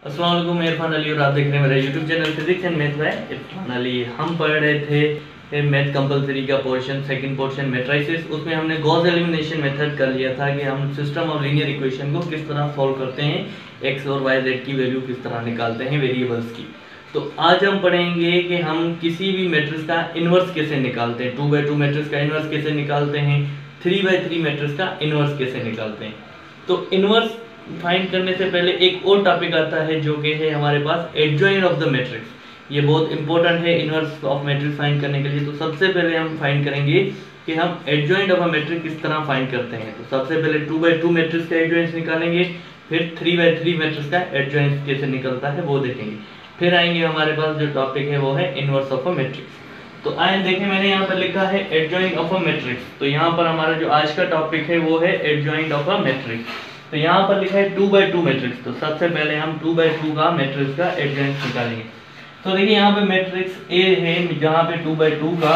अस्सलाम वालेकुम, इरफान अली और आप देख रहे हैं मेरा YouTube channel physics and math bye Irfan Ali. हम पढ़ रहे थे मैथ कंपलसरी का पोर्शन, सेकंड पोर्शन मैट्रिसेस। उसमें हमने गॉस एलिमिनेशन मेथड कर लिया था कि हम सिस्टम ऑफ लीनियर इक्वेशन को किस तरह सॉल्व करते हैं, एक्स और वाई जेड की वैल्यू किस तरह निकालते हैं वेरिएबल्स की। तो आज हम पढ़ेंगे कि हम किसी भी मैट्रिक्स का इन्वर्स कैसे निकालते हैं, 2/2 मैट्रिक्स का इन्वर्स कैसे निकालते हैं, 3/3 मैट्रिक्स का इन्वर्स कैसे निकालते हैं। तो इन्वर्स फाइंड करने से पहले एक और टॉपिक आता है जो कि है हमारे पास एडजॉइंट ऑफ द मैट्रिक्स। ये बहुत इंपॉर्टेंट है इन्वर्स ऑफ मैट्रिक्स फाइंड करने के लिए। तो सबसे पहले हम फाइंड करेंगे कि हम एडजॉइंट ऑफ अ मैट्रिक्स किस तरह फाइंड करते हैं। तो सबसे पहले 2/2 मैट्रिक्स का एडजॉइंट निकालेंगे, फिर 3/3 मैट्रिक्स का एडजॉइंट कैसे निकलता है वो देखेंगे। फिर आएंगे हमारे पास जो टॉपिक है वो है इन्वर्स ऑफ अ मैट्रिक्स। तो आए देखें, मैंने यहाँ पर लिखा है एडजॉइंट ऑफ अ मैट्रिक्स। तो यहाँ पर हमारा जो आज का टॉपिक है वो है एडजॉइंट ऑफ अ मैट्रिक्स। तो यहाँ पर लिखा है 2/2 मैट्रिक्स। तो सबसे पहले हम 2/2 का मैट्रिक्स का एडजॉइंट निकालेंगे। तो देखिए यहाँ पे मैट्रिक्स ए है जहाँ पे 2/2 का,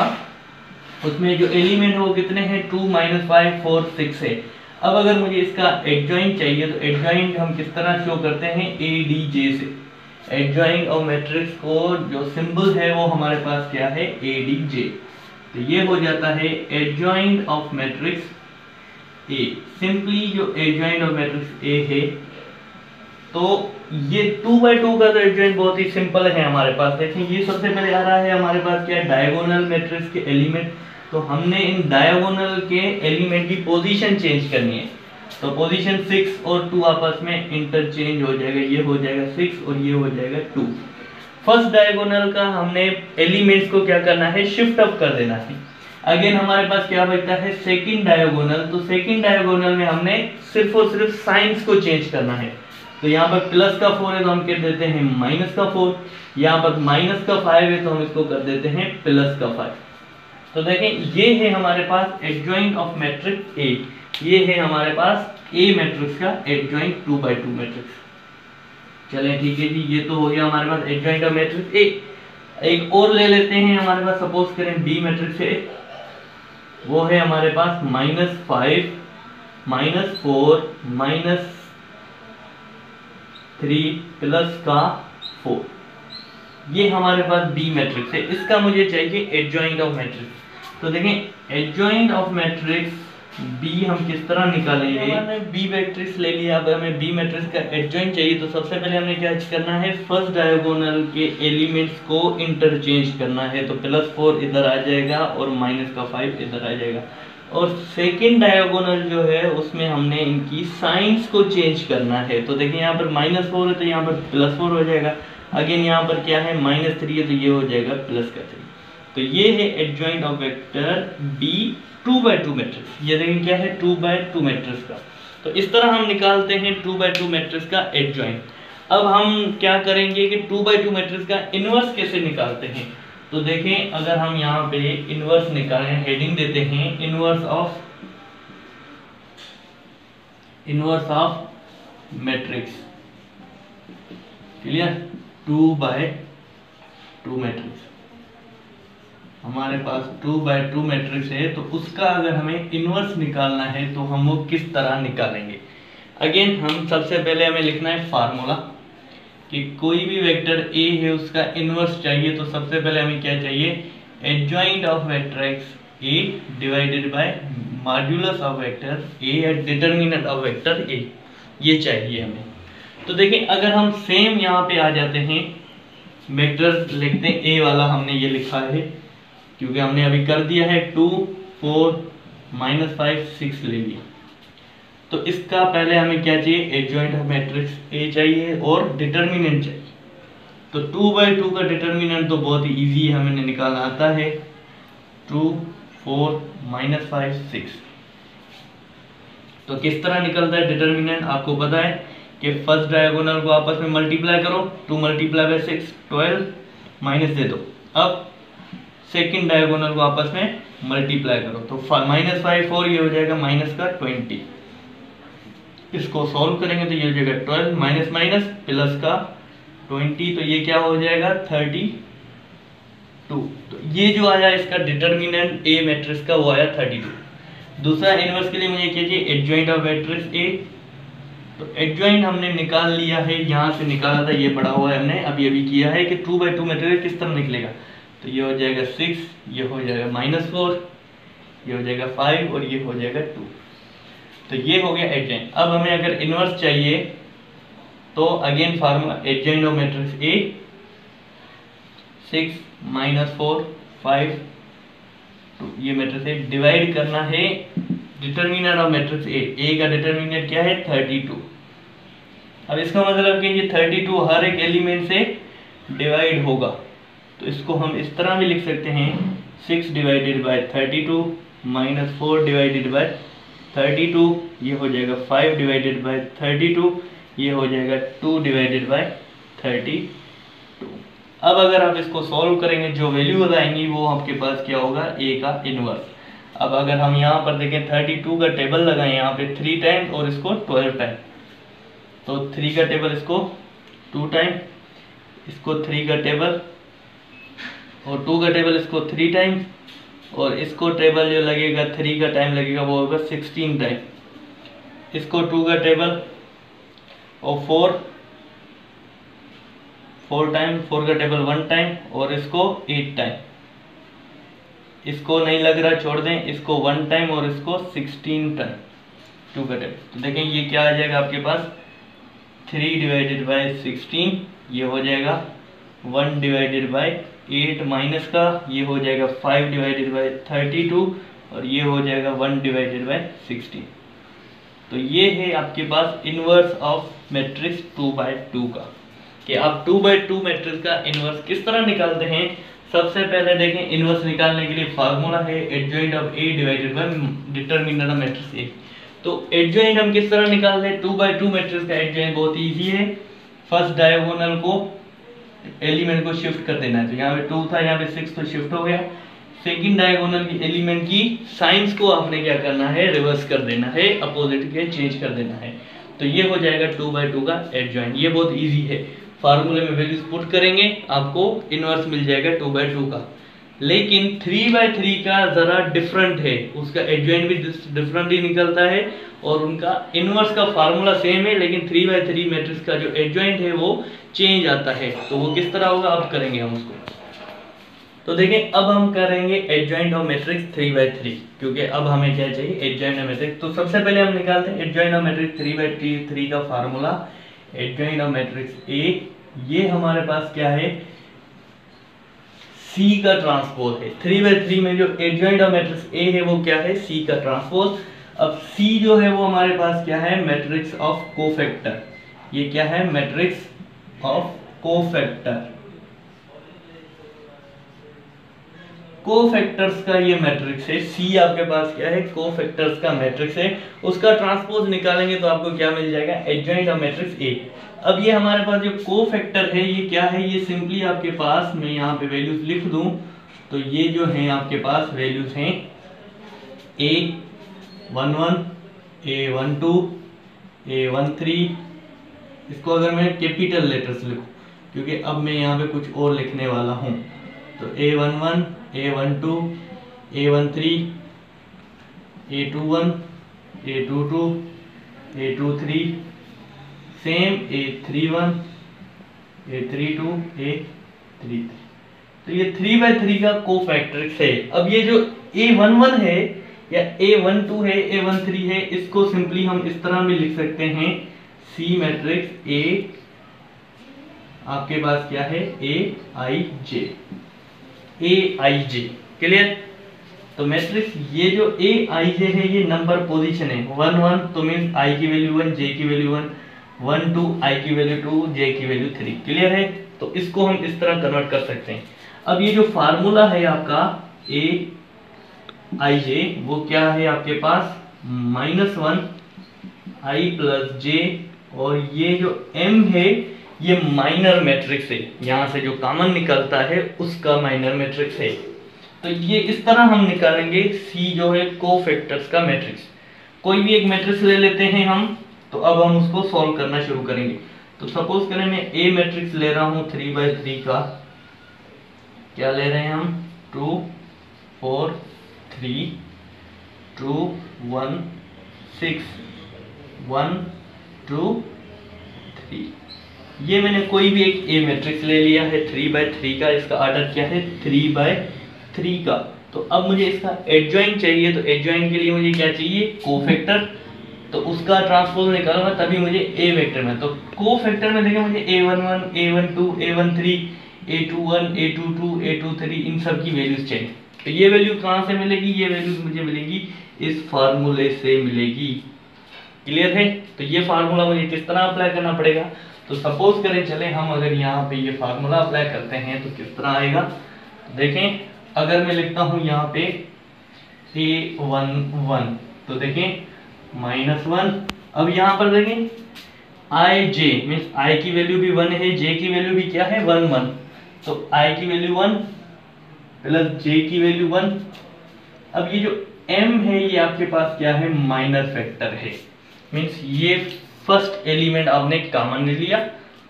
उसमें जो एलिमेंट है वो कितने हैं, 2 - 5 4 6 है। अब अगर मुझे इसका एडजॉइंट चाहिए तो एडजॉइंट हम किस तरह शो करते हैं, ADJ से। एडजॉइंट ऑफ मैट्रिक्स को जो सिंबल है वो हमारे पास क्या है, ADJ। तो ये हो जाता है adjoint of matrix A. Simply जो एडजॉइंट ऑफ मैट्रिक्स ए है, तो ये 2/2 का तो एडजॉइंट बहुत ही सिंपल है हमारे पास। देखें ये सबसे पहले आ रहा है हमारे पास क्या है, डायगोनल मैट्रिक्स के एलिमेंट। तो हमने इन डायगोनल के एलिमेंट की पोजीशन चेंज करनी है। तो पोजीशन 6 और 2 आपस में इंटरचेंज हो जाएगा, ये हो जाएगा 6 और ये हो जाएगा 2। फर्स्ट डायगोनल का हमने एलिमेंट्स को क्या करना है, शिफ्ट अप कर देना है। अगेन हमारे पास क्या बचता है, सेकंड डायगोनल। तो सेकंड डायगोनल में हमने सिर्फ और सिर्फ साइंस को चेंज करना है। तो यहाँ पर प्लस का 4 है तो हम कह देते हैं माइनस का 4, यहाँ पर माइनस का 5 है तो हम इसको कर देते हैं प्लस का 5। तो देखें ये है हमारे पास एडजॉइंट ऑफ मैट्रिक्स ए। ये है हमारे पास ए मैट्रिक्स का एडजॉइंट 2/2 मैट्रिक्स। चलें ठीक है जी, ये तो हो गया हमारे पास एडजॉइंट ऑफ मैट्रिक्स ए। एक और ले लेते हैं हमारे पास, सपोज करें बी मैट्रिक्स है, वो है हमारे पास -5 -4 -3 प्लस का 4। ये हमारे पास बी मैट्रिक्स है, इसका मुझे चाहिए एडजॉइंट ऑफ मैट्रिक्स। तो देखें एडजॉइंट ऑफ मैट्रिक्स बी हम किस तरह निकालेंगे। हमने बी मैट्रिक्स ले लिया, अब हमें बी मैट्रिक्स का एडजॉइंट चाहिए। तो सबसे पहले हमने क्या करना है, फर्स्ट डायगोनल के एलिमेंट्स को इंटरचेंज करना है। तो +4 इधर आ जाएगा और -5 इधर आ जाएगा। और सेकंड डायगोनल जो है उसमें हमने इनकी साइंस को चेंज करना है। तो देखिए यहाँ पर -4 है तो यहाँ पर +4 हो जाएगा। अगेन यहाँ पर क्या है, -3 है तो ये हो जाएगा +3। तो ये है adjoint of vector B 2/2 matrix. ये देखिए क्या है, 2/2 मैट्रिक्स का। तो इस तरह हम निकालते हैं 2/2 मैट्रिक्स का एडजॉइंट। अब हम क्या करेंगे कि 2/2 मैट्रिक्स का इन्वर्स कैसे निकालते हैं। तो देखें अगर हम यहाँ पे इन्वर्स निकालें, हेडिंग देते हैं inverse of matrix, clear, 2/2 matrix. हमारे पास 2/2 मैट्रिक्स है तो उसका अगर हमें इन्वर्स निकालना है तो हम वो किस तरह निकालेंगे। अगेन हम सबसे पहले हमें लिखना है फार्मूला कि कोई भी वेक्टर ए है उसका इन्वर्स चाहिए। तो सबसे पहले हमें क्या चाहिए, adjoint of matrix A divided by modulus of vector A at determinant of vector A, ये चाहिए हमें। तो देखिए अगर हम सेम यहाँ पे आ जाते हैं, वेक्टर लिखते हैं ए वाला, हमने ये लिखा है क्योंकि हमने अभी कर दिया है 2 4 -5 6 ले लिया। तो इसका पहले हमें क्या चाहिए, एडजॉइंट ऑफ मैट्रिक्स ए चाहिए और डिटरमिनेंट चाहिए। तो 2/2 का डिटरमिनेंट तो बहुत ही इजी है, हमें निकालना आता है, 2 4 -5 6। तो किस तरह निकलता है डिटरमिनेंट, आपको पता है कि फर्स्ट डायगोनल को आपस में मल्टीप्लाई करो, 2 × 6 12 माइनस दे दो। अब सेकंड डायगोनल को आपस में मल्टीप्लाई करो तो -5 4, ये हो जाएगा -20। इसको सॉल्व करेंगे तो ये हो जाएगा 12 माइनस माइनस प्लस का 20, तो ये क्या हो जाएगा 32। तो ये जो आया इसका डिटरमिनेंट ए मैट्रिक्स का वो आया 32। दूसरा इनवर्स के लिए मुझे क्या चाहिए, एडजॉइंट ऑफ मैट्रिक्स ए। तो एडजॉइंट हमने निकाल लिया है, यहाँ से निकाला था, ये पढ़ा हुआ है हमने, अभी अभी किया है कि 2/2 मैट्रिक्स किस तरह निकलेगा। तो ये हो जाएगा 6, ये हो जाएगा -4, ये हो जाएगा 5 और ये हो जाएगा 2। तो ये हो गया एडजॉइंट। अब हमें अगर इनवर्स चाहिए तो again formula adjoint of matrix ए, 6 -4 5 2, ये मैट्रिक्स ए डिवाइड करना है डिटर्मिनर ऑफ मैट्रिक्स ए का डिटर्मिनर क्या है 32। अब इसका मतलब कि ये 32 हर एक एलिमेंट से डिवाइड होगा, तो इसको हम इस तरह भी लिख सकते हैं 6 डिवाइडेड बाय 32 -4 डिवाइडेड बाय 32, ये हो जाएगा 5 डिवाइडेड बाय 32, ये हो जाएगा 2 डिवाइडेड बाय 32। अब अगर आप इसको सॉल्व करेंगे जो वैल्यूज आएंगी वो आपके पास क्या होगा, ए का इनवर्स। अब अगर हम यहाँ पर देखें 32 का टेबल लगाएं यहाँ पे 3 टाइम और इसको 12 टाइम, तो 3 का टेबल इसको 2 टाइम, इसको 3 का टेबल और 2 का टेबल इसको 3 टाइम, और इसको टेबल जो लगेगा 3 का टाइम लगेगा वो होगा 16 टाइम, इसको 2 का टेबल और 4 टाइम, 4 का टेबल 1 टाइम और इसको 8 टाइम, इसको नहीं लग रहा छोड़ दें, इसको 1 टाइम और इसको 16 टाइम 2 का टेबल। तो देखें ये क्या आ जाएगा आपके पास 3 डिवाइडेड बाय 16, ये हो जाएगा 1 डिवाइडेड बाय 8 माइनस का, ये हो जाएगा 5 डिवाइडेड बाय 32 और ये हो जाएगा 1 डिवाइडेड बाय 16। तो ये है आपके पास इनवर्स ऑफ मैट्रिक्स 2/2 का, कि आप 2/2 मैट्रिक्स का इनवर्स किस तरह निकालते हैं। सबसे पहले देखें इनवर्स निकालने के लिए फार्मूला है adjoint of A divided bye determiner of matrix ए। तो एडजॉइंट हम किस तरह निकालते हैं, 2/2 मैट्रिक्स का एडजॉइंट बहुत इजी है। फर्स्ट डायगोनल को एलिमेंट को शिफ्ट कर देना है, तो यहाँ पे 2 था, यहाँ पे 6 तो शिफ्ट हो गया। सेकंड डायगोनल की एलिमेंट की साइंस को आपने क्या करना है, रिवर्स कर देना है, अपोजिट के चेंज कर देना है। तो ये हो जाएगा 2/2 का एडजॉइंट। ये बहुत इजी है, फार्मूले में वैल्यूज पुट करेंगे आपको इनवर्स मिल जाएगा 2/2 का। लेकिन 3/3 का जरा डिफरेंट है, उसका एडजॉइंट भी डिफरेंट ही निकलता है और उनका इनवर्स का फार्मूला सेम है, लेकिन 3/3 मैट्रिक्स का जो एडजॉइंट है वो चेंज आता है। तो वो किस तरह होगा अब करेंगे हम उसको। तो देखें अब हम करेंगे एडजॉइंट ऑफ मैट्रिक्स 3/3, क्योंकि अब हमें क्या चाहिए, एडजॉइंट ऑफ मैट्रिक्स। तो सबसे पहले हम निकालते हैं एडजॉइंट ऑफ मैट्रिक्स 3/3 का फार्मूला एडजॉइंट ऑफ मैट्रिक्स ए। ये हमारे पास क्या है, सी का ट्रांसपोज है। 3/3 में जो एडजॉइंट ऑफ मैट्रिक्स ए है वो क्या है, सी का ट्रांसपोज। अब सी जो है वो हमारे पास क्या है, मैट्रिक्स ऑफ कोफैक्टर। ये क्या है, मैट्रिक्स ऑफ कोफैक्टर। कोफैक्टर्स का ये मैट्रिक्स है, सी आपके पास क्या है, कोफैक्टर्स का मैट्रिक्स है। उसका ट्रांसपोज निकालेंगे तो आपको क्या मिल जाएगा, एडजॉइंट ऑफ मैट्रिक्स ए। अब ये हमारे पास जो कोफैक्टर है ये क्या है, ये सिंपली आपके पास, मैं यहाँ पे वैल्यूज लिख दूं तो ये जो है आपके पास वैल्यूज हैं A11, A12, A13। इसको अगर मैं कैपिटल लेटर्स लिखूं, क्योंकि अब मैं यहाँ पे कुछ और लिखने वाला हूँ, तो A11, A12, A13, A21, A22, A23, same A31, A32, A33। तो ये 3/3 का कोफैक्टर्स है। अब ये जो A11 है या A12 है, A13 है, इसको सिंपली हम इस तरह भी लिख सकते हैं, सी मैट्रिक्स A आपके पास क्या है, AIJ। क्लियर। तो मैट्रिक्स ये जो AIJ है ये नंबर पोजीशन है, 1 1 तो मींस I की वैल्यू 1, J की वैल्यू 1, 1 2 I की वैल्यू 2, J की वैल्यू 3। क्लियर है। तो इसको हम इस तरह कन्वर्ट कर सकते हैं। अब ये जो फार्मूला है आपका AIJ वो क्या है आपके पास, -1 I + J, और ये जो M है ये माइनर मैट्रिक्स है, यहाँ से जो कॉमन निकलता है उसका माइनर मैट्रिक्स है। तो ये इस तरह हम निकालेंगे सी जो है कोफैक्टर्स का मैट्रिक्स। कोई भी एक मैट्रिक्स ले लेते हैं हम, तो अब हम उसको सॉल्व करना शुरू करेंगे। तो सपोज करें मैं ए मैट्रिक्स ले रहा हूँ 3/3 का, क्या ले रहे हैं हम, 2 4 3 2 1 6 1 2 3। ये मैंने कोई भी एक ए मैट्रिक्स ले लिया है 3/3 का, इसका ऑर्डर क्या है 3/3 का। तो अब मुझे इसका एडजॉइन चाहिए, तो एडजॉइन के लिए मुझे क्या चाहिए कोफैक्टर, तो उसका ट्रांसपोज निकालूंगा तभी मुझे ए वेक्टर में। तो कोफैक्टर में देखिए मुझे a11 a12 a13 a21 a22 a23 इन सब की वैल्यूज चाहिए। तो ये वैल्यू कहाँ से मिलेगी, ये वैल्यूज मुझे मिलेगी इस फार्मूले से मिलेगी। क्लियर है। तो ये फार्मूला मुझे किस तरह अप्लाई करना पड़ेगा, तो सपोज करें चले हम अगर यहाँ पे ये फार्मूला अप्लाई करते हैं तो किस तरह आएगा। देखें अगर मैं लिखता हूँ यहाँ पे a11 तो देखें -1। अब यहाँ पर देखें आई जे मीन्स आई की वैल्यू भी 1 है, जे की वैल्यू भी क्या है 1 1। तो आई की वैल्यू 1 प्लस जे की वैल्यू 1। अब ये जो m है ये आपके पास क्या है माइनर फैक्टर है, मीन्स ये फर्स्ट एलिमेंट आपने कॉमन ले लिया,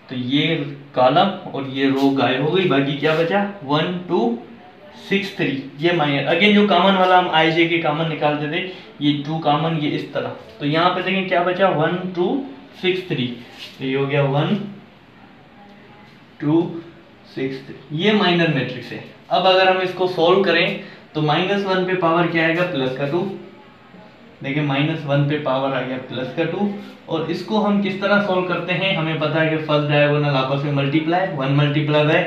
तो ये कॉलम और ये रो गायब हो गई, बाकी क्या बचा 1 2 6 3। ये माइनर अगेन जो कॉमन वाला हम आई जे के कॉमन निकालते थे, ये 2 कॉमन ये इस तरह। तो यहाँ पे देखें क्या बचा 1 2 6 3, तो ये हो गया 1 2 6 3। ये माइनर मैट्रिक्स है। अब अगर हम इसको सोल्व करें तो -1 पे पावर क्या आएगा प्लस का 2। देखिए -1 पे पावर आ गया प्लस का 2। और इसको हम किस तरह सोल्व करते हैं, हमें पता है कि फर्स्ट डायगोनल आपस में मल्टीप्लाई 1 मल्टीप्लाई बाय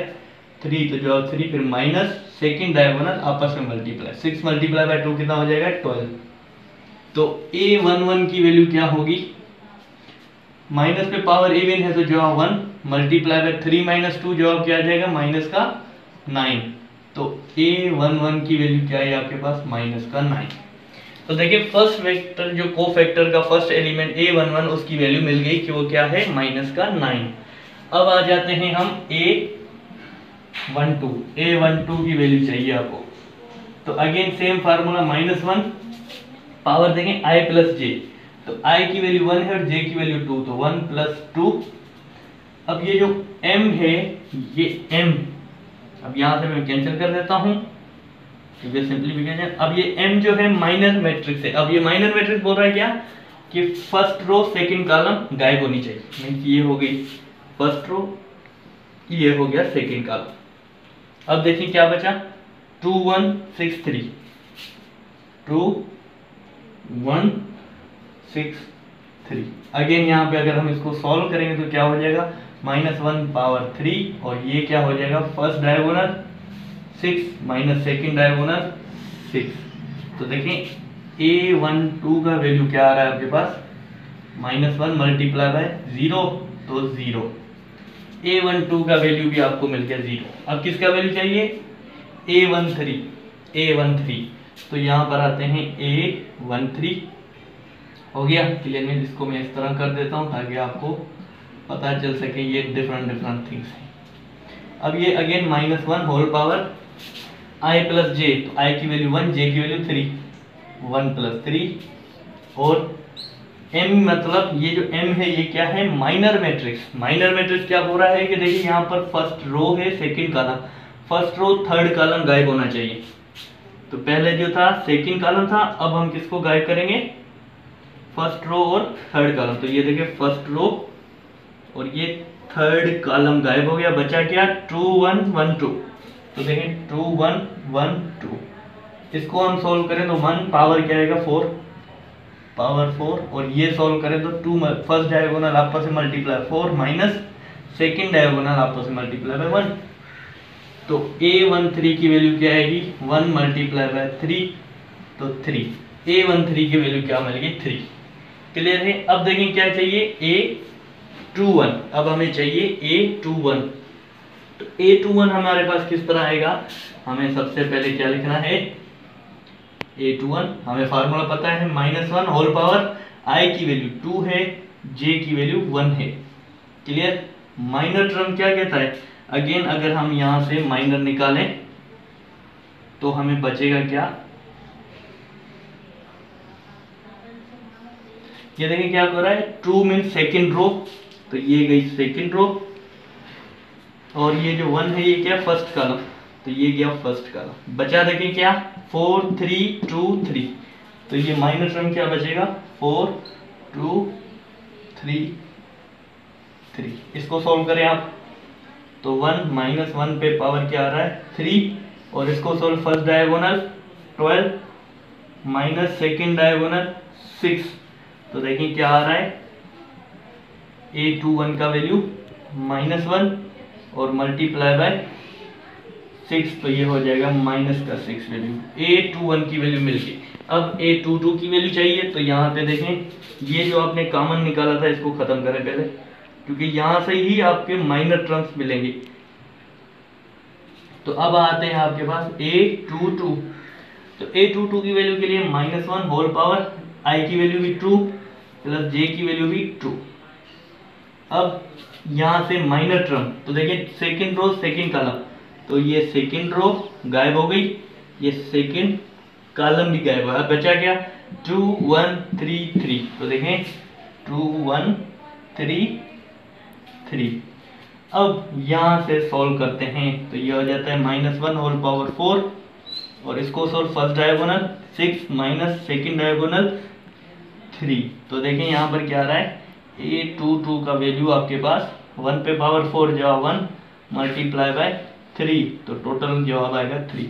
3 तो जवाब 3, फिर माइनस सेकंड डायगोनल आपस में मल्टीप्लाई 6 मल्टीप्लाई बाय 2 कितना हो जाएगा 12। तो a11 की वैल्यू क्या होगी, माइनस पे पावर a1 है तो जवाब 1 मल्टीप्लाई बाय 3 माइनस 2 जवाब क्या आ जाएगा माइनस का 9। तो a11 की वैल्यू क्या है आपके पास माइनस का 9। तो देखिए फर्स्ट वेक्टर जो कोफैक्टर का फर्स्ट एलिमेंट a11 उसकी वैल्यू मिल गई कि वो क्या है माइनस का 9। अब आ जाते हैं हम a12 की वैल्यू चाहिए आपको। तो अगेन सेम फार्मूला -1 पावर देखें i प्लस जे, तो i की वैल्यू 1 है और j की वैल्यू 2, तो 1 प्लस 2। अब ये जो m है ये m अब यहां से मैं कैंसिल कर देता हूं क्योंकि सिंपलीफिकेशन। अब ये m जो है माइनर मैट्रिक्स है। अब ये माइनर मैट्रिक्स बोल रहा है क्या कि फर्स्ट रो सेकंड कॉलम गायब होनी चाहिए, मींस ये हो गई फर्स्ट रो, ये हो गया सेकंड कॉलम। अब देखिए क्या बचा 2 1 6 3 2 1 6 3। अगेन यहाँ पे अगर हम इसको सॉल्व करेंगे तो क्या हो जाएगा -1 पावर 3 और ये क्या हो जाएगा first diagonal 6 minus second diagonal 6। तो देखें a12 का वैल्यू क्या आ रहा है आपके पास -1 मल्टीप्लाई बाय 0 तो 0। a12 का वैल्यू भी आपको मिल गया 0। अब किसका वैल्यू चाहिए a13। तो यहाँ पर आते हैं a13 हो गया क्लियर। में इसको मैं इस तरह कर देता हूँ ताकि आपको पता चल सके ये डिफरेंट थिंग्स हैं। अब ये again -1 whole power i plus J, तो i की वैल्यू 1 j की वैल्यू 3 1 प्लस 3। और m मतलब ये जो m है ये क्या है माइनर मैट्रिक्स। माइनर मैट्रिक्स क्या हो रहा है कि देखिए यहाँ पर फर्स्ट रो है second column, first row third column गायब होना चाहिए। तो पहले जो था सेकंड कॉलम था, अब हम किसको गायब करेंगे फर्स्ट रो और थर्ड कॉलम। तो ये देखिए फर्स्ट रो और ये थर्ड कॉलम गायब हो गया, बचा क्या 2 1 1 2। तो देखें 2 1 1 2। इसको हम सोल्व करें तो 1 पावर क्या आएगा 4 पावर 4 और ये सोल्व करें तो 2 फर्स्ट डायगोनल आपस में मल्टीप्लाई 4 माइनस सेकंड डायगोनल आपस में मल्टीप्लाई बाय 1। तो a13 की वैल्यू क्या आएगी 1 मल्टीप्लाई बाय 3 तो 3। a13 की वैल्यू क्या मिलेगी 3। क्लियर है। अब देखें क्या चाहिए a21। अब हमें चाहिए a21। तो a21 हमारे पास किस तरह आएगा, हमें सबसे पहले क्या लिखना है a21 हमें फार्मूला पता है -1 होल पावर i की वैल्यू 2 है j की वैल्यू 1 है। क्लियर। माइनर टर्म क्या कहता है, अगेन अगर हम यहां से माइनर निकालें तो हमें बचेगा क्या, ये देखिए क्या हो रहा है 2 मीन सेकंड रो, तो ये गई सेकंड रो और ये जो 1 है ये क्या फर्स्ट कॉलम, तो ये गया फर्स्ट कॉलम। बचा देखिए क्या 4 3 2 3। तो ये माइनर टर्म क्या बचेगा 4 2 3 3। इसको सॉल्व करें आप तो 1 माइनस 1 पे पावर क्या आ रहा है 3, और इसको solve first diagonal 12 minus second diagonal 6, तो देखिए क्या आ रहा है A21 का वैल्यू -1 और मल्टीप्लाई बाय 6, तो ये हो जाएगा माइनस का 6 वैल्यू। A21 की वैल्यू मिल गई। अब A22 की वैल्यू चाहिए, तो यहाँ पे देखें ये जो आपने कॉमन निकाला था इसको खत्म करें पहले, क्योंकि यहाँ से ही आपके माइनर टर्म्स मिलेंगे। तो अब आते हैं आपके पास A22, तो A22 की वैल्यू के लिए -1 होल पावर, I की वैल्यू भी 2 प्लस J की वैल्यू भी 2। अब यहाँ से माइनर टर्म, तो देखिए सेकेंड रो सेकेंड कॉलम, तो ये सेकेंड रो गायब हो गई, ये सेकेंड कॉलम भी गायब हो गया। अब बचा क्या 2 1 3 3, तो देखें 2 1 3 3। अब यहाँ से सॉल्व करते हैं तो ये हो जाता है -1 होल पावर 4, और इसको solve first diagonal 6 minus second diagonal 3, तो देखें यहाँ पर क्या आ रहा है A22 का वैल्यू आपके पास 1 पे पावर 4 जवाब 1 मल्टीप्लाई बाय 3, तो टोटल जवाब आएगा 3।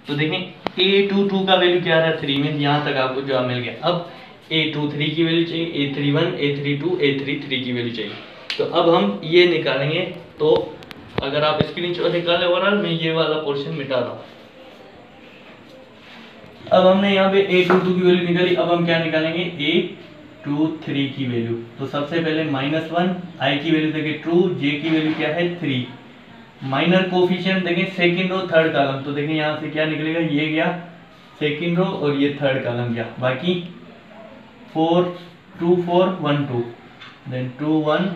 तो देखें A22 का वैल्यू क्या आ रहा है 3, मीन्स यहाँ तक आपको जवाब मिल गया। अब A23 की वैल्यू चाहिए, A31 A32 A33 की वैल्यू चाहिए। तो अब हम ये निकालेंगे, तो अगर आप स्क्रीनशॉट निकालें ओवरऑल, मैं ये वाला पोर्शन मिटा रहा हूँ। अब हमने यहाँ पे A22 की वैल्यू निकाली, अब हम क्या निकालेंगे A23 की वैल्यू। तो सबसे पहले -1, I की वैल्यू देखें 2, J की वैल्यू क्या है 3, माइनर कोफिशिएंट देखें सेकंड रो थर्ड कॉलम, तो देखें यहाँ से क्या निकलेगा, ये गया सेकंड रो और ये थर्ड कॉलम गया, बाकी 4 2 4 1 2, देन 2 1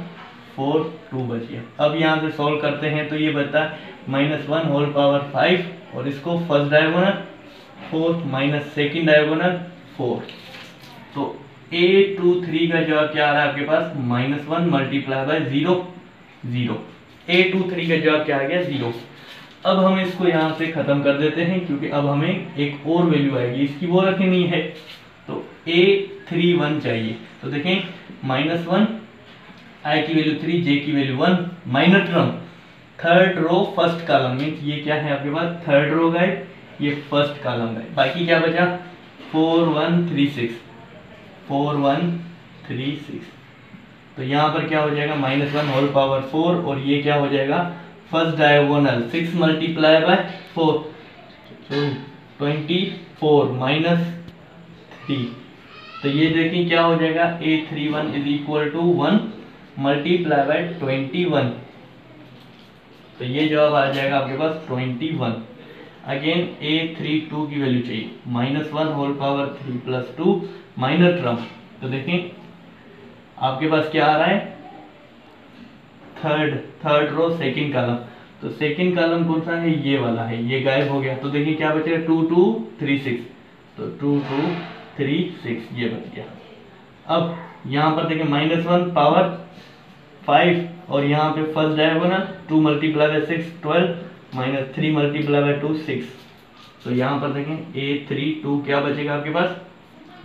4 2 बच गया। अब यहाँ से सॉल्व करते हैं तो ये बता -1 होल पावर 5, और इसको first diagonal 4 minus second diagonal 4, तो A23 का जवाब क्या आ रहा है आपके पास -1 मल्टीप्लाई बाय 0 0। A23 का जवाब क्या आ गया 0। अब हम इसको यहाँ से खत्म कर देते हैं, क्योंकि अब हमें एक और वैल्यू आएगी, इसकी वो रखनी है, तो A31 चाहिए। तो देखें -1, I की वैल्यू 3, J की value 1, minor term third row first column, means ये क्या है आपके पास थर्ड रो गए, ये फर्स्ट कॉलम है, बाकी क्या बचा 4 1 3 6 4 1 3 6, तो यहाँ पर क्या हो जाएगा -1 होल पावर 4, और ये क्या हो जाएगा फर्स्ट डायगोनल 6 मल्टीप्लाई बाय 4, तो 24 माइनस 3, तो ये देखिए क्या हो जाएगा A31 is equal to 1 multiply by 21, तो ये जवाब आ जाएगा आपके पास 21। अगेन A32 की वैल्यू चाहिए, -1 whole power 3 plus 2 minor term, तो देखें आपके पास क्या आ रहा है थर्ड रो सेकंड कॉलम, तो सेकंड कॉलम कौन सा है ये वाला है, ये गायब हो गया, तो देखिए क्या बचेगा 2 2 3 6, तो 2 2 3 6 ये बच गया। अब यहाँ पर देखिए -1 पावर 5, और यहाँ पे first diagonal 2 multiply by 6 12 minus 3 multiply by 2 6, तो यहाँ पर देखें A32 क्या बचेगा आपके पास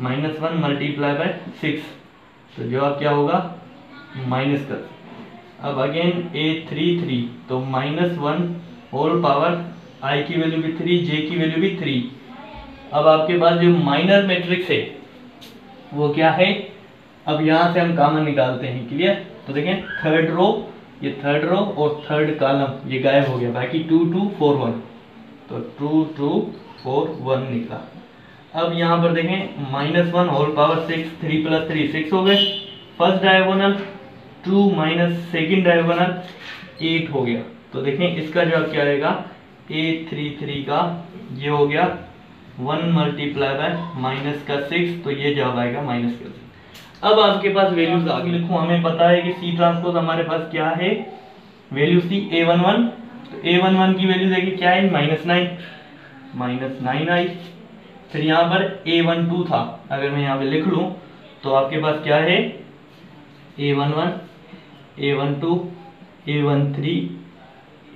-1 मल्टीप्लाई बाय 6, तो जवाब क्या होगा माइनस कर। अब अगेन A33, तो -1 होल पावर I की वैल्यू भी 3, J की वैल्यू भी 3। अब आपके पास जो माइनर मैट्रिक्स है वो क्या है, अब यहाँ से हम कॉमन निकालते हैं, क्लियर। तो देखें थर्ड रो, ये थर्ड रो और थर्ड कॉलम ये गायब हो गया, बाकी 2 2 4 1, तो 2 2 4 1 निकला। अब यहाँ पर देखें -1 होल पावर 6 3 प्लस 3 6 हो गए, first diagonal 2 minus second diagonal 8 हो गया, तो देखें इसका जवाब क्या आएगा A33 का ये हो गया 1 मल्टीप्लाई बाय -6, तो ये जवाब आएगा -6। अब आपके पास वैल्यूज आगे लिखूं, हमें पता है कि C ट्रांसपोज हमारे पास क्या है वैल्यू C A11, तो A11 की वैल्यू देखिए क्या है -9 आई, फिर यहाँ पर A12 था, अगर मैं यहाँ पे लिख लूं तो आपके पास क्या है A11 A12 A13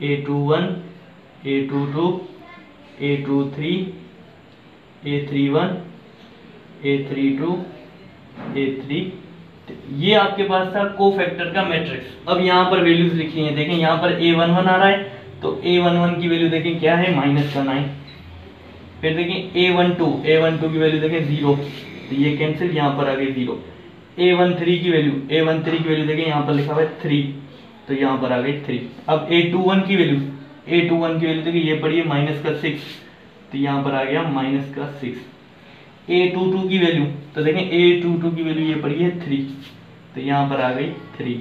A21 A22 A23 A31 A32 A33 ये आपके पास था कोफैक्टर का मैट्रिक्स। अब यहाँ पर वैल्यूज लिखी हैं, देखें यहाँ पर A11 आ रहा है, तो A11 की वैल्यू देखें क्या है -9। फिर देखें A12 की वैल्यू देखें 0, तो ये कैंसिल, यहाँ पर आ गई 0। A13 की वैल्यू देखें यहाँ पर लिखा हुआ है 3, तो यहाँ पर आ गई 3। अब A21 की वैल्यू देखिए ये पड़ी है -6, तो यहाँ पर आ गया -6। A22 की वैल्यू, तो देखें A22 की वैल्यू ये पड़ी है 3, तो यहाँ पर आ गई 3।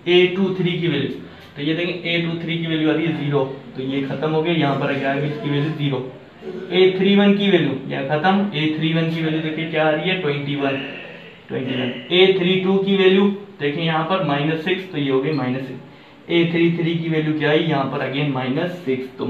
A23 की वैल्यू, तो ये देखें A23 की वैल्यू आ रही है 0, तो ये खत्म हो गया, यहाँ पर आ गई इसकी वैल्यू 0। A31 की वैल्यू यह खत्म, A31 की वैल्यू देखिए क्या आ रही है 21। A32 की वैल्यू देखिए यहाँ पर -6, तो ये हो गई -6। A33 की वैल्यू क्या आई यहाँ पर अगेन -6, तो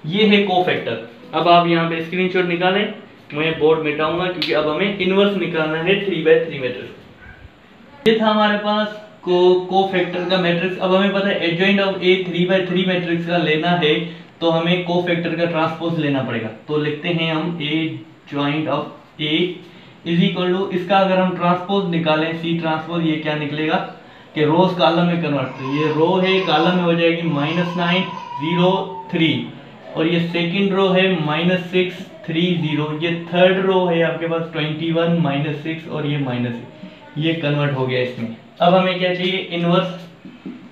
ये है कोफैक्टर। अब आप यहाँ पे स्क्रीनशॉट निकालें, मैं बोर्ड मिटाऊंगा क्योंकि अब हमें इनवर्स निकालना है 3/3 मैट्रिक्स। ये था हमारे पास कोफैक्टर का मैट्रिक्स। अब हमें पता है एडजॉइंट ऑफ A 3/3 मैट्रिक्स का लेना है, तो हमें कोफैक्टर का ट्रांसपोज लेना पड़ेगा। तो लिखते हैं हम adjoint of A is equal to, इसका अगर हम ट्रांसपोज निकालें C ट्रांसपोज, ये क्या निकलेगा कि रोज कॉलम में कन्वर्ट, तो ये रो है कॉलम में हो जाएगी -9 0 3, और ये सेकंड रो है -6 3 0, ये थर्ड रो है आपके पास 21 -6 और ये -6, ये कन्वर्ट हो गया इसमें। अब हमें क्या चाहिए इनवर्स,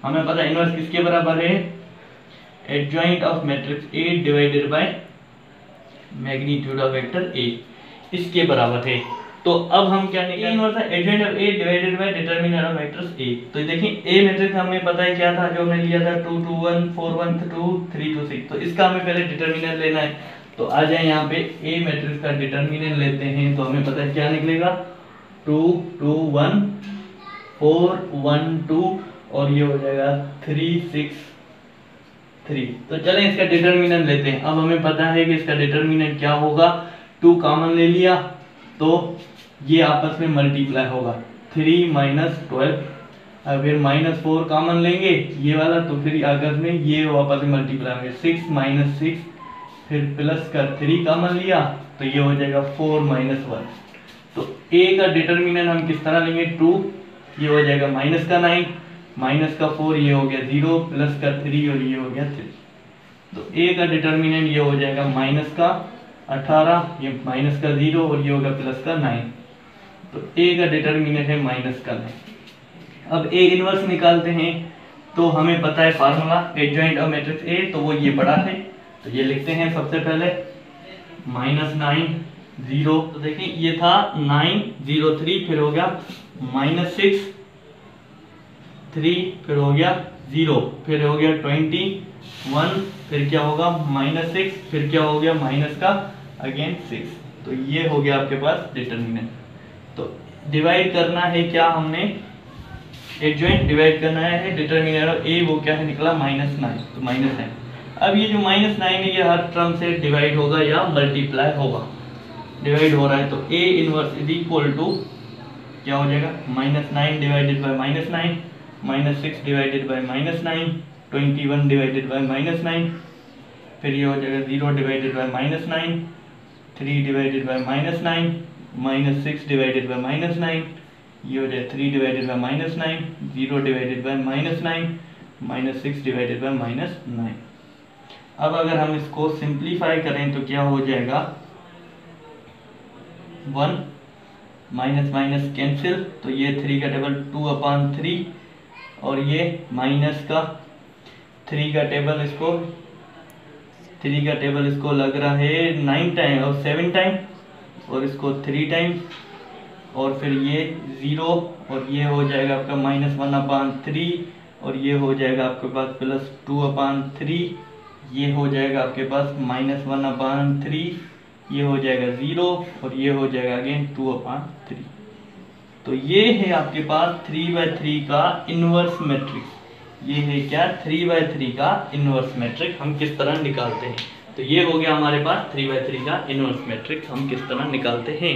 हमें पता है इनवर्स किसके बराबर है, adjoint of matrix A divided by magnitude of vector A, इसके बराबर है। तो अब हम क्या निकालेंगे, इनवर्स है adjoint of A divided by determinant of vectors A। तो देखिए A मैट्रिक्स हमें पता है क्या था, जो हमने लिया था 2 2 1 4 1 2 3 2 6, तो इसका हमें पहले डिटरमिनेंट लेना है। तो आ जाए यहाँ पे A मैट्रिक्स का डिटरमिनेंट लेते हैं, तो हमें पता है क्या निकलेगा 2 2 1 4 1 2, और ये हो जाएगा 3 6 3। तो चलें इसका डिटरमिनेंट लेते हैं। अब हमें पता है कि इसका डिटरमिनेंट क्या होगा, 2 कॉमन ले लिया तो ये आपस में मल्टीप्लाई होगा, 3 -12। अब फिर -4 कॉमन लेंगे ये वाला, तो फिर आपस में ये आपस में मल्टीप्लाई होंगे, 6 -6, फिर प्लस का 3 कॉमन लिया तो ये हो जाएगा 4 -1। तो A का डिटरमिनेंट हम किस तरह लेंगे, 2, ये हो जाएगा -9 -4, ये हो गया 0, प्लस का 3 और ये हो गया 3। तो A का डिटरमिनेंट ये हो जाएगा -18, ये -0 और ये होगा +9। तो A का डिटरमिनेंट है -9। अब A इनवर्स निकालते हैं, तो हमें पता है formula adjoint of matrix A, तो वो ये पड़ा है, तो ये लिखते हैं सबसे पहले -9 0, तो देखिए ये था 9 0 3, फिर हो गया -6 3, फिर हो गया 0, फिर हो गया 21, फिर क्या होगा -6, फिर क्या हो गया माइनस का अगेन 6। तो ये हो गया आपके पास डिटरमिनेंट। तो डिवाइड करना है क्या हमने, एडजॉइंट डिवाइड करना है डिटरमिनेंट ऑफ A, वो क्या है निकला -9, तो -9। अब ये जो -9 है ये हर टर्म से डिवाइड होगा या मल्टीप्लाई होगा, डिवाइड हो रहा है, तो A inverse is equal to क्या हो जाएगा -9 divided by -9, -6 divided by -9, 21 divided by -9, फिर ये हो जाएगा 0 divided by -9, 3 divided by -9, -6 divided by -9, ये हो जाएगा 3 divided by -9, 0 divided by -9, -6 divided by -9। अब अगर हम इसको सिंप्लीफाई करें तो क्या हो जाएगा, 1 माइनस माइनस कैंसिल, तो ये 3 का टेबल 2/3, और ये माइनस का 3 का टेबल इसको लग रहा है 9 टाइम और 7 टाइम, और इसको 3 टाइम, और फिर ये 0, और ये हो जाएगा आपका -1/3, और ये हो जाएगा आपके पास +2/3, ये हो जाएगा आपके पास -1/3, ये हो जाएगा 0, और ये हो जाएगा अगेन 2/3। तो ये है आपके पास 3/3 का इनवर्स मैट्रिक्स। ये है क्या 3/3 का इनवर्स मैट्रिक्स हम किस तरह निकालते हैं। तो ये हो गया हमारे पास 3/3 का इनवर्स मैट्रिक्स हम किस तरह निकालते हैं।